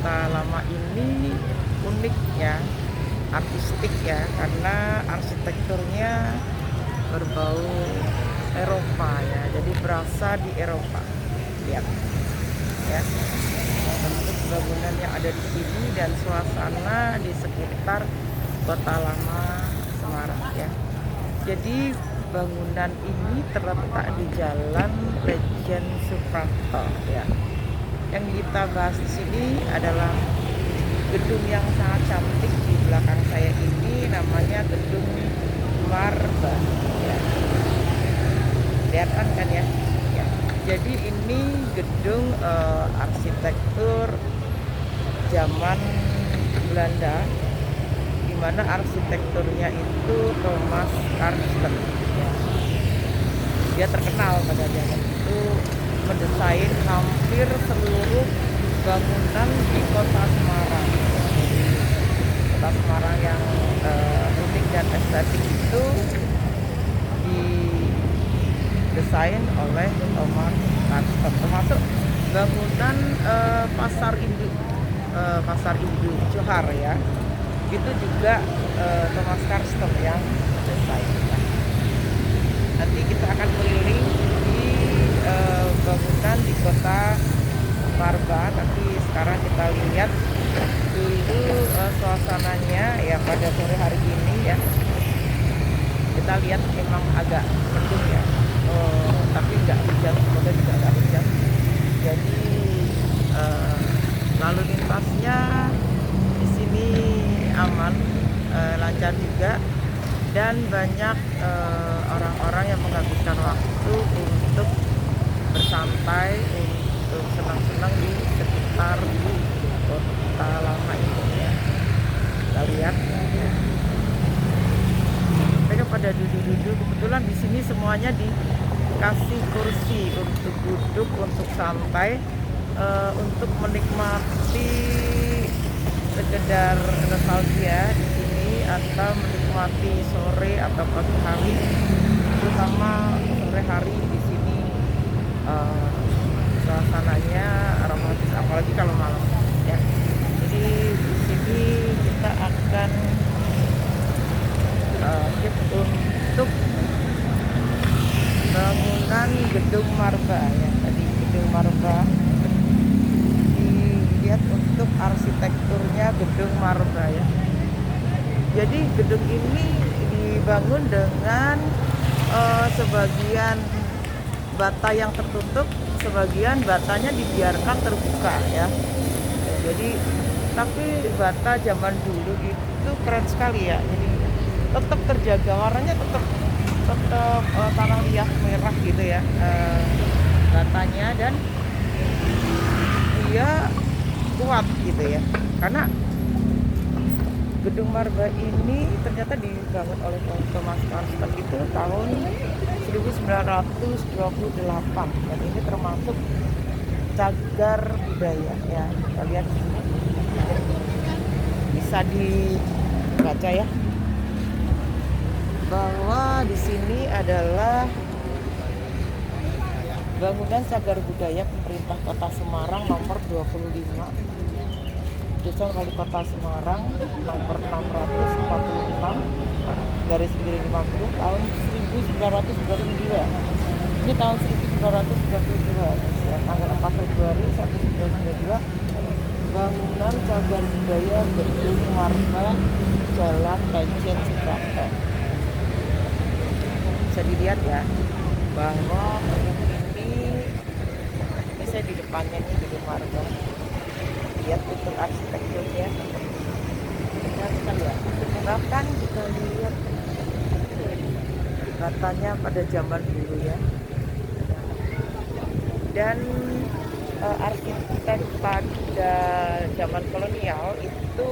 Kota Lama ini unik ya, artistik ya, karena arsitekturnya berbau Eropa ya, jadi berasa di Eropa. Lihat ya, bentuk bangunan yang ada di sini dan suasana di sekitar Kota Lama Semarang ya. Jadi bangunan ini terletak di Jalan Lejen Suprapto ya. Yang kita bahas di sini adalah gedung yang sangat cantik di belakang saya ini, namanya Gedung Marba ya. Kelihatan kan ya? Ya. Jadi ini gedung arsitektur zaman Belanda, di mana arsitekturnya itu Thomas Karsten ya. Dia terkenal pada zaman itu mendesain hampir seluruh bangunan di Kota Semarang. Jadi Kota Semarang yang unik dan estetik itu didesain oleh Thomas Karsten, termasuk bangunan Pasar Induk Johar ya. Itu juga Thomas Karsten yang desain. Nanti kita akan keliling di bangunan di Kota Marba. Nanti sekarang kita lihat dulu suasananya ya pada sore hari ini ya. Kita lihat memang agak mendung ya, tapi nggak hujan, semoga juga nggak hujan. Jadi lalu lintasnya di sini aman, lancar juga, dan banyak orang-orang yang menghabiskan waktu untuk bersantai, untuk senang-senang di sekitar Kota Lama ini ya. Kita lihat ya. Mereka pada duduk-duduk, kebetulan di sini semuanya dikasih kursi untuk duduk, untuk santai, untuk menikmati sekedar nostalgia di sini, atau menikmati sore atau pagi hari, terutama sore hari di sini suasananya aromatis, apalagi kalau malam ya. Jadi di sini kita akan untuk bangunan Gedung Marba ya, tadi Gedung Marba, dilihat untuk arsitekturnya Gedung Marba ya. Jadi gedung ini dibangun dengan sebagian bata yang tertutup, sebagian batanya dibiarkan terbuka ya. Jadi tapi bata zaman dulu itu keren sekali ya. Jadi tetap terjaga, warnanya tetap tanah liat merah gitu ya, batanya, dan dia kuat gitu ya, karena Gedung Marba ini ternyata dibangun oleh Thomas Karsten itu tahun 1928, dan ini termasuk cagar budaya ya. Kita lihat bisa dibaca ya, bahwa di sini adalah bangunan cagar budaya pemerintah Kota Semarang nomor 25, Desain Wali Kota Semarang nomor 646 garis miring 50 tahun 1992. Ini tahun 1992 ya, tanggal 4 Februari 1992. Bangunan cagar budaya Gedung Marba, Jalan Lejen Suprapto. Bisa dilihat ya, bahwa ini saya di depannya nih Gedung Marba. Lihat untuk arsitekturnya, benar sekali ya. Bahkan kita lihat batanya pada zaman dulu ya. Dan arsitek pada zaman kolonial itu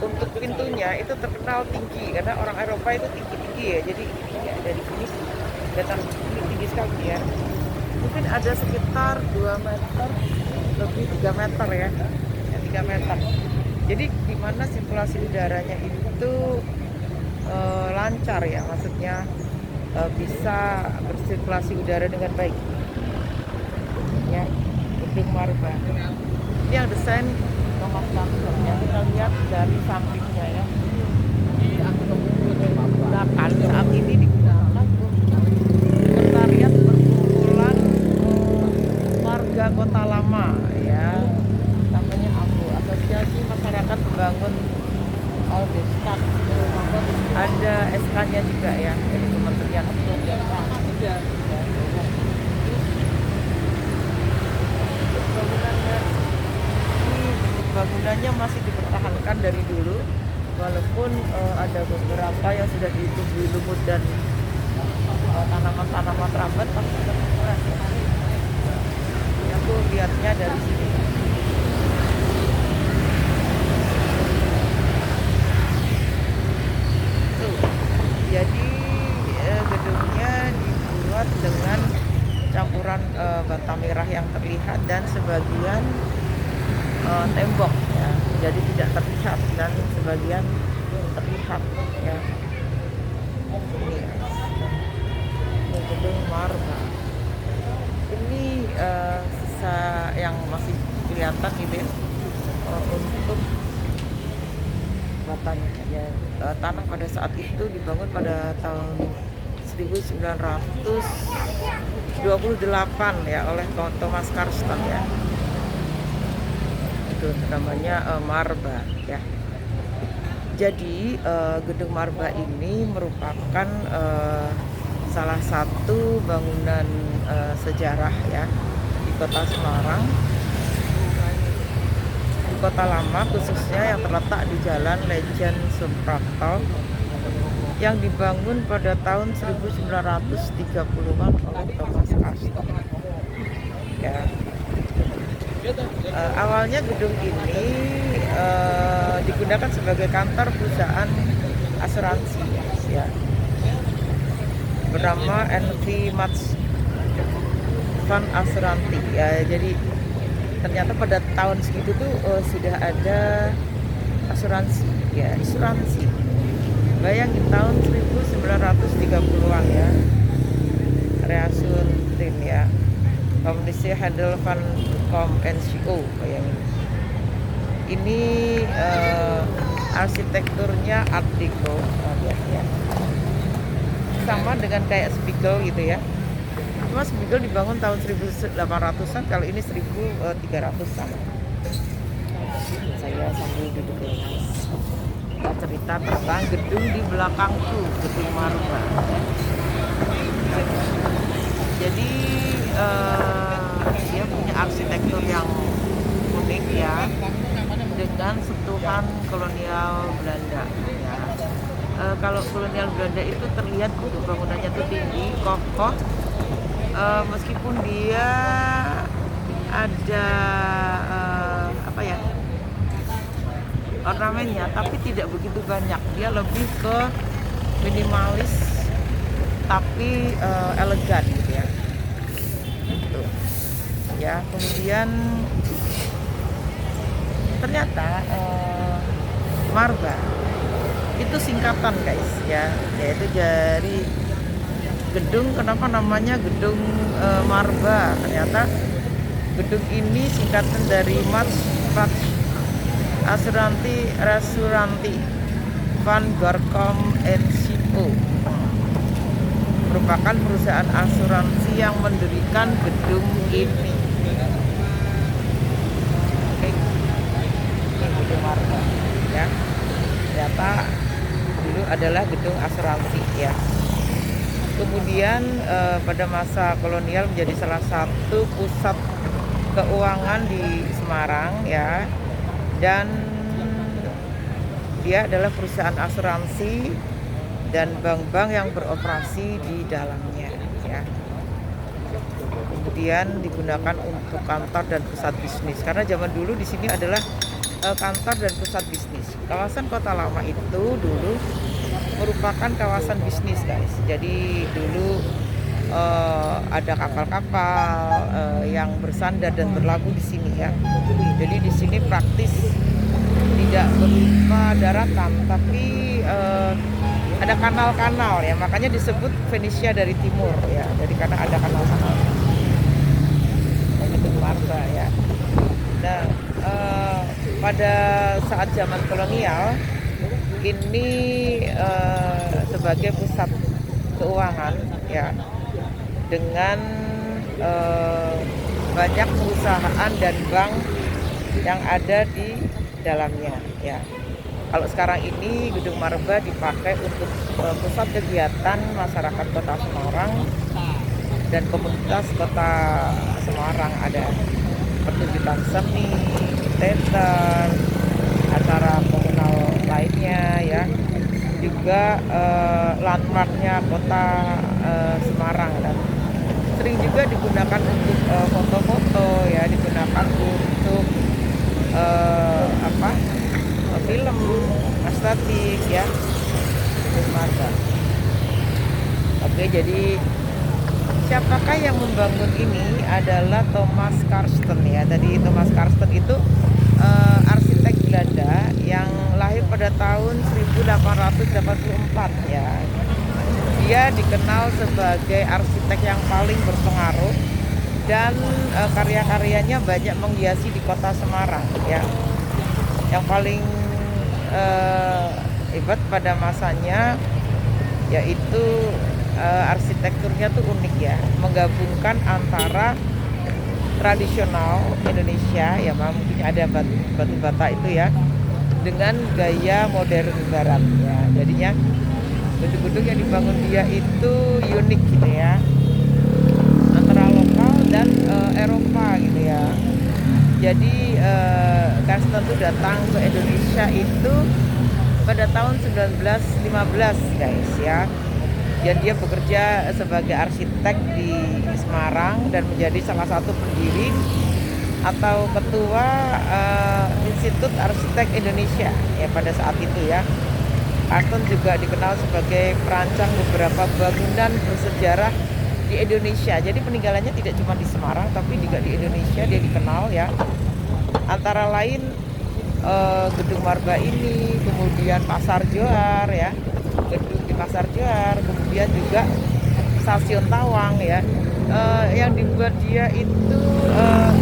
untuk pintunya itu terkenal tinggi, karena orang Eropa itu tinggi-tinggi ya. Jadi ini ada di sini kelihatan ini tinggi sekali ya. Mungkin ada sekitar 2 meter lebih, 3 meter ya, 3 meter. Jadi di mana sirkulasi udaranya itu lancar ya, maksudnya bisa bersirkulasi udara dengan baik ya. Gedung Marba Ini yang desain Thomas Carlson ya, kita lihat dari sampingnya ya. Digunakan saat ini digunakan untuk sekretariat perkumpulan warga Kota Lama ya, namanya AMBO, Asosiasi Masyarakat Pembangun Aldestak. Ada SK-nya juga ya dari Kementerian bangunannya masih dipertahankan dari dulu, walaupun ada beberapa yang sudah ditumbuhi lumut dan tanaman-tanaman rambat, tapi sudah berkurang ya. Aku lihatnya dari sini. Tuh. Jadi gedungnya dibuat dengan campuran bata merah yang terlihat dan sebagian tembok ya, jadi tidak terlihat, dan sebagian terlihat ya. Ini gedung Marba. Ini sisa yang masih kelihatan gitu ya, untuk batanya ya. Tanah pada saat itu dibangun pada tahun 1928 ya oleh Thomas Carlson ya. Itu namanya Marba ya. Jadi gedung Marba ini merupakan salah satu bangunan sejarah ya di Kota Semarang, di Kota Lama khususnya, yang terletak di Jalan Lejen Suprapto, yang dibangun pada tahun 1930-an oleh Thomas Carlson ya. Awalnya gedung ini digunakan sebagai kantor perusahaan asuransi ya, bernama NV Mats Fund Asuransi ya. Jadi ternyata pada tahun segitu tuh sudah ada asuransi ya, asuransi. Bayangin tahun 1930-an ya, Reasuntin ya, Komisi Handel Van Com NCO. Bayangin. Ini arsitekturnya Art Deco ya. Sama dengan kayak Spiegel gitu ya. Cuma Spiegel dibangun tahun 1800-an, kalau ini 1300-an. Saya sambil duduk ya, kita cerita tentang gedung di belakangku, gedung Marba. Jadi dia punya arsitektur yang unik ya, dengan sentuhan kolonial Belanda ya. Kalau kolonial Belanda itu terlihat untuk bangunannya itu tinggi, kokoh, meskipun dia ada ornamennya, tapi tidak begitu banyak. Dia lebih ke minimalis tapi elegan gitu ya. Gitu. Ya, kemudian ternyata Marba itu singkatan guys ya, yaitu dari gedung. Kenapa namanya gedung Marba? Ternyata gedung ini singkatan dari Mats Asuransi Van Gorkom NCO, merupakan perusahaan asuransi yang mendirikan gedung ini. Oke, ini gedung Marba ya. Ternyata dulu adalah gedung asuransi ya. Kemudian pada masa kolonial menjadi salah satu pusat keuangan di Semarang ya, dan dia adalah perusahaan asuransi dan bank-bank yang beroperasi di dalamnya ya. Kemudian digunakan untuk kantor dan pusat bisnis, karena zaman dulu di sini adalah kantor dan pusat bisnis. Kawasan Kota Lama itu dulu merupakan kawasan bisnis guys. Jadi dulu ada kapal-kapal yang bersandar dan berlabuh di sini ya. Jadi di sini praktis tidak berupa daratan, tapi ada kanal-kanal ya. Makanya disebut Venesia dari timur ya. Jadi karena ada kanal-kanal. Itu Marba ya. Nah, eh, pada saat zaman kolonial ini sebagai pusat keuangan ya, dengan eh, banyak perusahaan dan bank yang ada di dalamnya ya. Kalau sekarang ini Gedung Marba dipakai untuk pusat kegiatan masyarakat Kota Semarang dan komunitas Kota Semarang. Ada pertunjukan seni, teater, acara komunal lainnya ya. Juga landmarknya Kota Semarang, dan sering juga digunakan untuk foto-foto ya, digunakan untuk film estetik ya, Marga. Oke, jadi siapakah yang membangun ini? Adalah Thomas Karsten ya. Tadi Thomas Karsten itu arsitek Belanda yang lahir pada tahun 1884 ya. Dia dikenal sebagai arsitek yang paling berpengaruh dan karya-karyanya banyak menghiasi di Kota Semarang ya. Yang paling hebat pada masanya yaitu arsitekturnya tuh unik ya, menggabungkan antara tradisional Indonesia ya, mungkin ada batu bata itu ya, dengan gaya modern barat ya. Jadinya gedung-gedung yang dibangun dia itu unik gitu ya, antara lokal dan Eropa gitu ya. Jadi Karsten tuh datang ke Indonesia itu pada tahun 1915 guys ya. Dan dia bekerja sebagai arsitek di Semarang dan menjadi salah satu pendiri atau ketua Institut Arsitek Indonesia ya pada saat itu ya. Karsten juga dikenal sebagai perancang beberapa bangunan bersejarah di Indonesia. Jadi peninggalannya tidak cuma di Semarang tapi juga di Indonesia dia dikenal ya. Antara lain Gedung Marba ini, kemudian Pasar Johar ya, gedung di Pasar Johar, kemudian juga Stasiun Tawang ya. Yang dibuat dia itu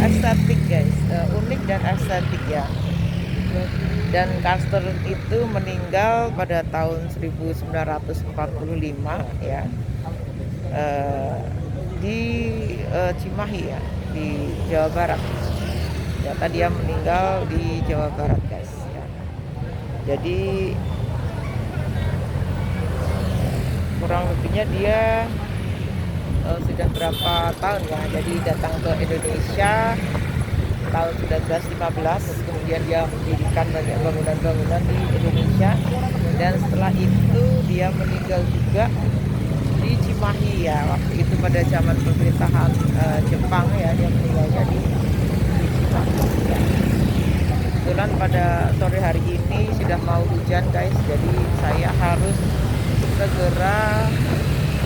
estetik guys, unik dan estetik ya. Dan Karsten itu meninggal pada tahun 1945 ya, di Cimahi ya, di Jawa Barat. Ternyata dia meninggal di Jawa Barat guys ya. Jadi kurang lebihnya dia sudah berapa tahun ya, jadi datang ke Indonesia tahun 1915, kemudian dia mendirikan banyak bangunan-bangunan di Indonesia, dan setelah itu dia meninggal juga di Cimahi ya, waktu itu pada zaman pemerintahan Jepang ya, dia meninggalnya di Cimahi ya. Kebetulan pada sore hari ini sudah mau hujan guys, jadi saya harus segera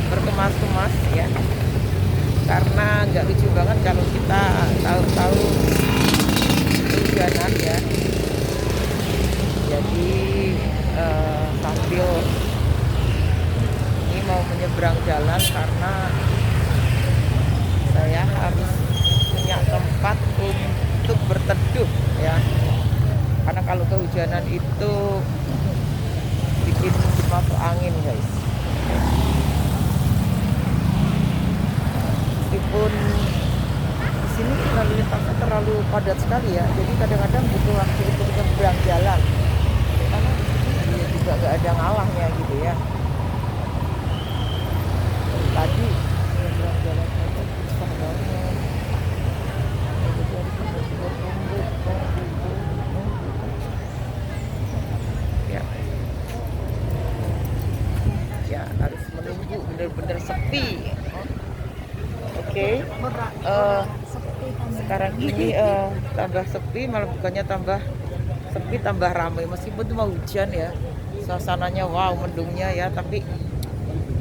berkemas-kemas ya, karena nggak lucu banget kalau kita tahu-tahu kehujanan ya. Jadi sambil ini mau menyeberang jalan karena saya harus punya tempat untuk berteduh ya, karena kalau kehujanan itu bikin masuk angin guys. Meskipun di sini lalu lintasnya terlalu padat sekali ya, jadi kadang-kadang butuh waktu untuk nyebrang jalan karena dia juga gak ada ngalahnya gitu ya. Tadi nyebrang jalan aja susah banget, jadi harus tunggu ya. Ya harus menunggu bener-bener sepi. Oke, sekarang ini tambah sepi, malah bukannya tambah sepi, tambah ramai. Meskipun itu mau hujan ya, suasananya wow, mendungnya ya. Tapi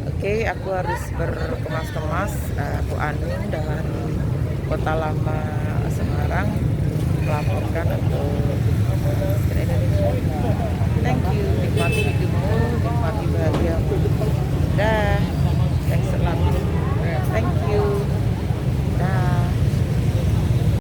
oke, aku harus berkemas-kemas. Aku Aning dari Kota Lama Semarang melaporkan.